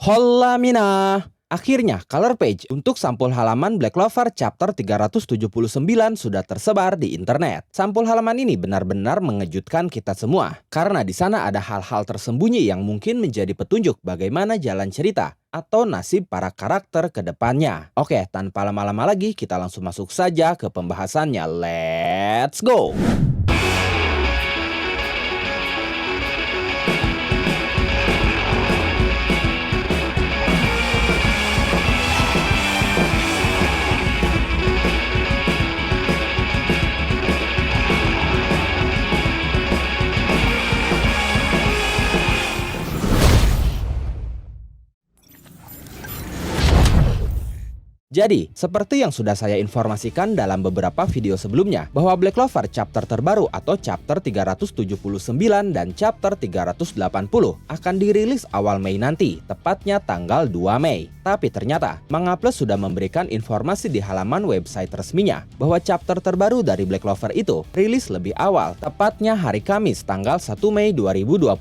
Hola Mina! Akhirnya, color page untuk sampul halaman Black Clover chapter 379 sudah tersebar di internet. Sampul halaman ini benar-benar mengejutkan kita semua, karena di sana ada hal-hal tersembunyi yang mungkin menjadi petunjuk bagaimana jalan cerita atau nasib para karakter ke depannya. Oke, tanpa lama-lama lagi, kita langsung masuk saja ke pembahasannya. Let's go! Jadi, seperti yang sudah saya informasikan dalam beberapa video sebelumnya, bahwa Black Clover chapter terbaru atau chapter 379 dan chapter 380 akan dirilis awal Mei nanti, tepatnya tanggal 2 Mei. Tapi ternyata, Manga Plus sudah memberikan informasi di halaman website resminya, bahwa chapter terbaru dari Black Clover itu rilis lebih awal, tepatnya hari Kamis tanggal 1 Mei 2025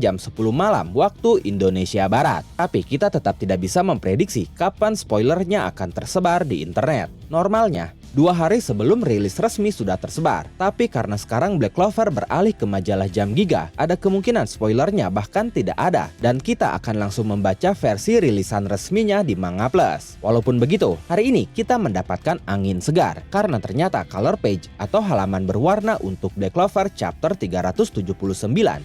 jam 10 malam waktu Indonesia Barat. Tapi kita tetap tidak bisa memprediksi kapan spoilernya akan tersebar di internet. Normalnya, 2 hari sebelum rilis resmi sudah tersebar. Tapi karena sekarang Black Clover beralih ke majalah Jump Giga, ada kemungkinan spoilernya bahkan tidak ada. Dan kita akan langsung membaca versi rilisan resminya di Manga Plus. Walaupun begitu, hari ini kita mendapatkan angin segar. Karena ternyata color page atau halaman berwarna untuk Black Clover chapter 379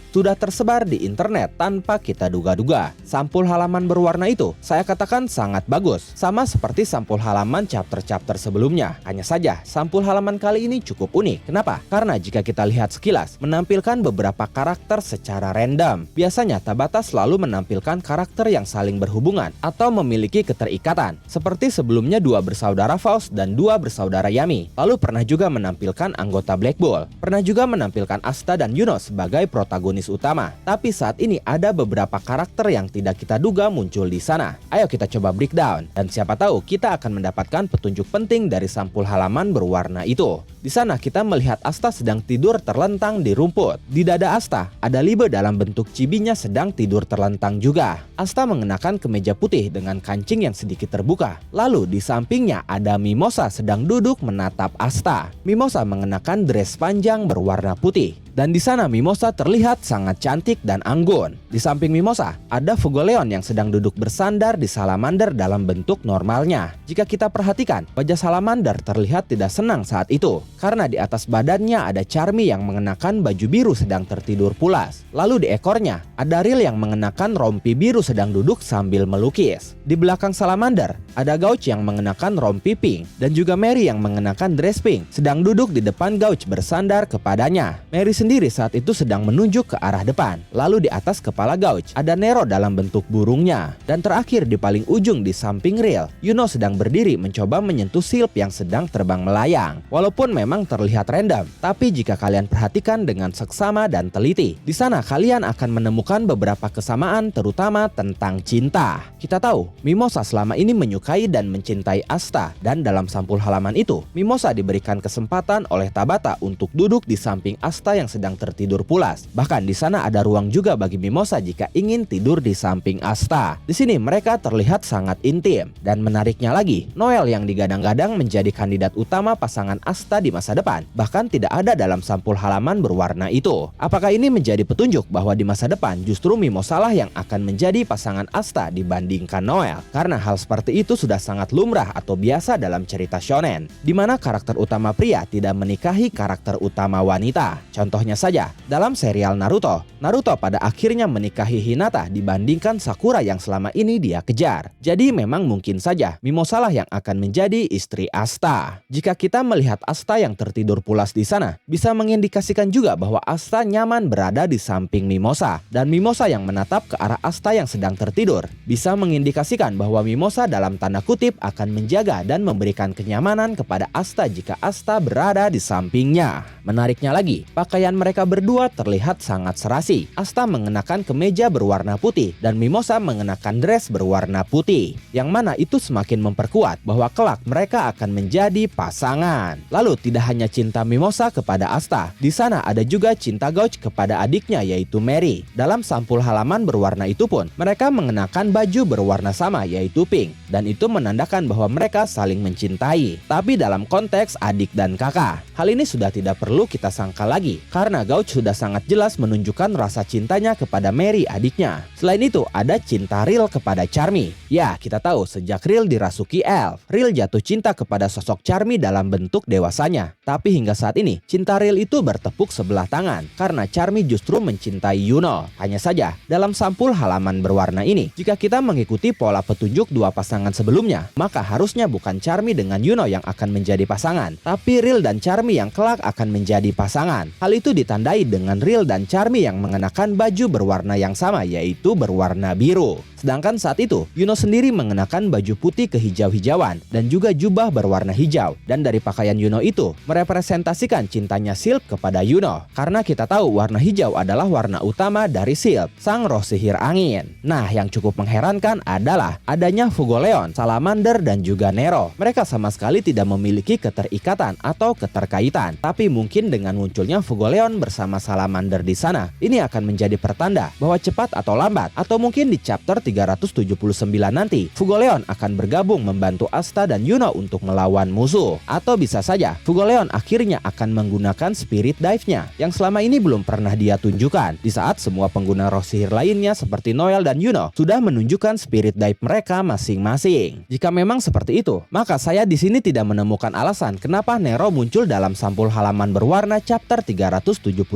sudah tersebar di internet tanpa kita duga-duga. Sampul halaman berwarna itu saya katakan sangat bagus. Sama seperti sampul halaman chapter-chapter sebelumnya. Hanya saja, sampul halaman kali ini cukup unik. Kenapa? Karena jika kita lihat sekilas, menampilkan beberapa karakter secara random. Biasanya Tabata selalu menampilkan karakter yang saling berhubungan atau memiliki keterikatan. Seperti sebelumnya 2 bersaudara Faust dan 2 bersaudara Yami. Lalu pernah juga menampilkan anggota Black Bull. Pernah juga menampilkan Asta dan Yuno sebagai protagonis utama. Tapi saat ini ada beberapa karakter yang tidak kita duga muncul di sana. Ayo kita coba breakdown. Dan siapa tahu kita akan mendapatkan petunjuk penting dari sampul halaman berwarna itu. Di sana kita melihat Asta sedang tidur terlentang di rumput. Di dada Asta ada Libe dalam bentuk cibinya sedang tidur terlentang juga. Asta mengenakan kemeja putih dengan kancing yang sedikit terbuka. Lalu di sampingnya ada Mimosa sedang duduk menatap Asta. Mimosa mengenakan dress panjang berwarna putih. Dan di sana Mimosa terlihat sangat cantik dan anggun. Di samping Mimosa ada Fugoleon yang sedang duduk bersandar di salamander dalam bentuk normalnya. Jika kita perhatikan, wajah salamander terlihat tidak senang saat itu. Karena di atas badannya ada Charmy yang mengenakan baju biru sedang tertidur pulas. Lalu di ekornya ada Ril yang mengenakan rompi biru sedang duduk sambil melukis. Di belakang salamander ada Gouch yang mengenakan rompi pink. Dan juga Mary yang mengenakan dress pink sedang duduk di depan Gouch bersandar kepadanya. Mary sendiri saat itu sedang menunjuk ke arah depan. Lalu di atas kepala Gouch ada Nero dalam bentuk burungnya. Dan terakhir di paling ujung di samping Ril, Yuno sedang berdiri mencoba menyentuh Silp yang sedang terbang melayang. Walaupun memang terlihat random, tapi jika kalian perhatikan dengan seksama dan teliti, di sana kalian akan menemukan beberapa kesamaan terutama tentang cinta. Kita tahu, Mimosa selama ini menyukai dan mencintai Asta, dan dalam sampul halaman itu, Mimosa diberikan kesempatan oleh Tabata untuk duduk di samping Asta yang sedang tertidur pulas. Bahkan di sana ada ruang juga bagi Mimosa jika ingin tidur di samping Asta. Di sini mereka terlihat sangat intim. Dan menariknya lagi, Noel yang digadang-gadang menjadi kandidat utama pasangan Asta di masa depan bahkan tidak ada dalam sampul halaman berwarna itu. Apakah ini menjadi petunjuk bahwa di masa depan justru Mimosa lah yang akan menjadi pasangan Asta dibandingkan Noel? Karena hal seperti itu sudah sangat lumrah atau biasa dalam cerita shonen, di mana karakter utama pria tidak menikahi karakter utama wanita. Contohnya saja, dalam serial Naruto, Naruto pada akhirnya menikahi Hinata dibandingkan Sakura yang selama ini dia kejar. Jadi memang mungkin saja Mimosa lah yang akan menjadi istri Asta. Jika kita melihat Asta yang tertidur pulas di sana, bisa mengindikasikan juga bahwa Asta nyaman berada di samping Mimosa. Dan Mimosa yang menatap ke arah Asta yang sedang tertidur, bisa mengindikasikan bahwa Mimosa dalam tanda kutip akan menjaga dan memberikan kenyamanan kepada Asta jika Asta berada di sampingnya. Menariknya lagi, pakaian Pakaian mereka berdua terlihat sangat serasi. Asta mengenakan kemeja berwarna putih dan Mimosa mengenakan dress berwarna putih. Yang mana itu semakin memperkuat bahwa kelak mereka akan menjadi pasangan. Lalu tidak hanya cinta Mimosa kepada Asta, di sana ada juga cinta Gouch kepada adiknya yaitu Mary. Dalam sampul halaman berwarna itu pun mereka mengenakan baju berwarna sama yaitu pink, dan itu menandakan bahwa mereka saling mencintai. Tapi dalam konteks adik dan kakak, hal ini sudah tidak perlu kita sangka lagi karena Gouch sudah sangat jelas menunjukkan rasa cintanya kepada Mary adiknya. Selain itu ada cinta Rill kepada Charmy. Ya, kita tahu sejak Rill dirasuki Elf, Rill jatuh cinta kepada sosok Charmy dalam bentuk dewasanya. Tapi hingga saat ini cinta Rill itu bertepuk sebelah tangan karena Charmy justru mencintai Yuno. Hanya saja dalam sampul halaman berwarna ini, jika kita mengikuti pola petunjuk dua pasangan sebelumnya, maka harusnya bukan Charmy dengan Yuno yang akan menjadi pasangan, tapi Rill dan Charmy yang kelak akan menjadi pasangan. Hal itu ditandai dengan Rill dan Charmy yang mengenakan baju berwarna yang sama yaitu berwarna biru. Sedangkan saat itu Yuno sendiri mengenakan baju putih kehijau-hijauan dan juga jubah berwarna hijau. Dan dari pakaian Yuno itu merepresentasikan cintanya Sylph kepada Yuno, karena kita tahu warna hijau adalah warna utama dari Sylph, sang roh sihir angin. Nah, yang cukup mengherankan adalah adanya Fugoleon, Salamander dan juga Nero. Mereka sama sekali tidak memiliki keterikatan atau keterkaitan, tapi mungkin dengan munculnya Fugoleon bersama Salamander di sana, ini akan menjadi pertanda bahwa cepat atau lambat, atau mungkin di chapter 379 nanti, Fugoleon akan bergabung membantu Asta dan Yuno untuk melawan musuh. Atau bisa saja Fugoleon akhirnya akan menggunakan Spirit Dive-nya yang selama ini belum pernah dia tunjukkan, di saat semua pengguna roh sihir lainnya seperti Noel dan Yuno sudah menunjukkan Spirit Dive mereka masing-masing. Jika memang seperti itu, maka saya di sini tidak menemukan alasan kenapa Nero muncul dalam sampul halaman berwarna chapter 379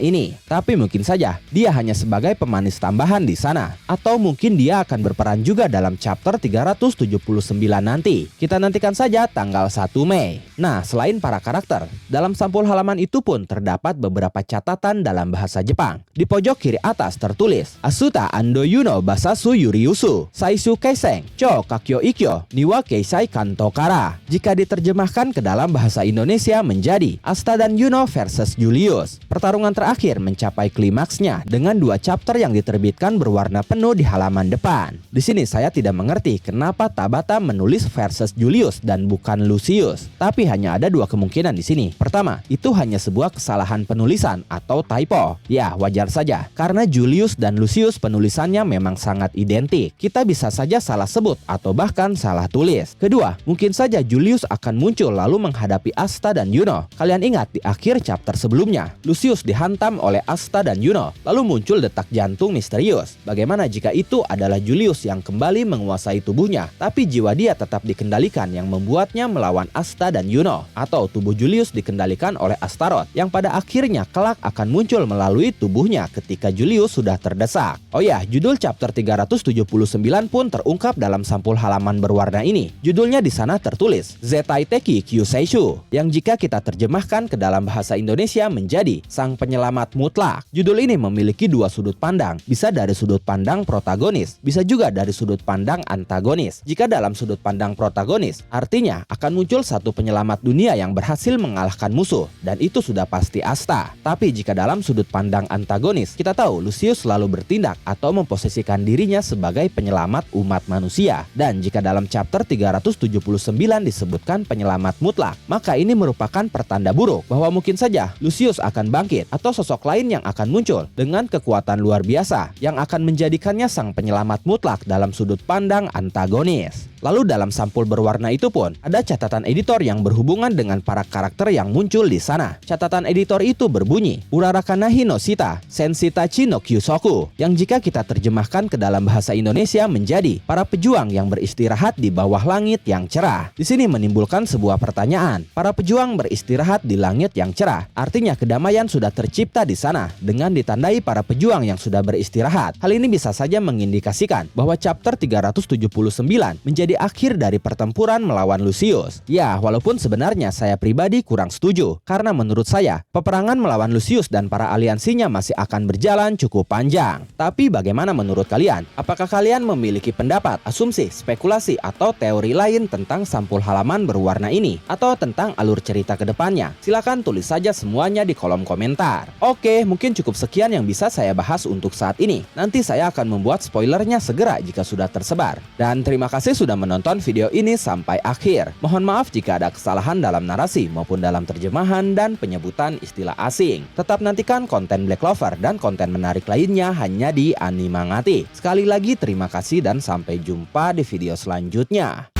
ini. Tapi mungkin saja dia hanya sebagai pemanis tambahan di sana, atau mungkin dia akan berperan juga dalam chapter 379 nanti. Kita nantikan saja tanggal 1 Mei. Nah, selain para karakter, dalam sampul halaman itu pun terdapat beberapa catatan dalam bahasa Jepang. Di pojok kiri atas tertulis Asuta Ando Yuno Basasu Yuriusu Saisu Keiseng Cho Kakyo Ikyo Niwa Keisai Kanto Kara. Jika diterjemahkan ke dalam bahasa Indonesia menjadi Asta dan Yuno versus Julius. Pertarungan terakhir mencapai klimaksnya dengan dua chapter yang diterbitkan berwarna penuh di halaman depan. Di sini saya tidak mengerti kenapa Tabata menulis versus Julius dan bukan Lucius. Tapi hanya ada dua kemungkinan di sini. Pertama, itu hanya sebuah kesalahan penulisan atau typo. Ya, wajar saja karena Julius dan Lucius penulisannya memang sangat identik. Kita bisa saja salah sebut atau bahkan salah tulis. Kedua, mungkin saja Julius akan muncul lalu menghadapi Asta dan Yuno. Kalian ingat di akhir chapter sebelumnya, Lucius dihantam oleh Asta dan Yuno, lalu muncul detak jantung misterius. Bagaimana jika itu adalah Julius yang kembali menguasai tubuhnya, tapi jiwa dia tetap dikendalikan yang membuatnya melawan Asta dan Yuno? Atau tubuh Julius dikendalikan oleh Astaroth yang pada akhirnya kelak akan muncul melalui tubuhnya ketika Julius sudah terdesak. Oh ya, judul chapter 379 pun terungkap dalam sampul halaman berwarna ini. Judulnya di sana tertulis Zetai Teki Kyuseishu, yang jika kita terjemahkan ke dalam bahasa Indonesia menjadi Sang Penyelamat Mutlak. Judul ini memiliki dua sudut pandang, bisa dari sudut pandang protagonis, bisa juga dari sudut pandang antagonis. Jika dalam sudut pandang protagonis, artinya akan muncul satu penyelamat dunia yang berhasil mengalahkan musuh, dan itu sudah pasti Asta. Tapi jika dalam sudut pandang antagonis, kita tahu Lucius selalu bertindak atau memposisikan dirinya sebagai penyelamat umat manusia. Dan jika dalam chapter 379 disebutkan penyelamat mutlak, maka ini merupakan pertanda buruk bahwa mungkin saja Lucius akan bangkit atau sosok lain yang akan muncul dengan kekuatan luar biasa yang akan menjadikannya sang penyelamat mutlak dalam sudut pandang antagonis. Lalu dalam sampul berwarna itu pun ada catatan editor yang berhubungan dengan para karakter yang muncul di sana. Catatan editor itu berbunyi Urarakanahi no Shita Sensitachi no Kyusoku, yang jika kita terjemahkan ke dalam bahasa Indonesia menjadi para pejuang yang beristirahat di bawah langit yang cerah. Di sini menimbulkan sebuah pertanyaan. Para pejuang beristirahat di langit yang cerah, artinya kedamaian sudah tercipta di sana dengan ditandai para pejuang yang sudah beristirahat. Hal ini bisa saja mengindikasikan bahwa chapter 379 menjadi menjadi akhir dari pertempuran melawan Lucius. Ya, walaupun sebenarnya saya pribadi kurang setuju, karena menurut saya, peperangan melawan Lucius dan para aliansinya masih akan berjalan cukup panjang. Tapi bagaimana menurut kalian? Apakah kalian memiliki pendapat, asumsi, spekulasi, atau teori lain tentang sampul halaman berwarna ini? Atau tentang alur cerita ke depannya? Silahkan tulis saja semuanya di kolom komentar. Oke, mungkin cukup sekian yang bisa saya bahas untuk saat ini. Nanti saya akan membuat spoilernya segera jika sudah tersebar. Dan terima kasih sudah menonton video ini sampai akhir. Mohon maaf jika ada kesalahan dalam narasi maupun dalam terjemahan dan penyebutan istilah asing. Tetap nantikan konten Black Clover dan konten menarik lainnya hanya di Animangati. Sekali lagi terima kasih dan sampai jumpa di video selanjutnya.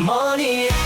Money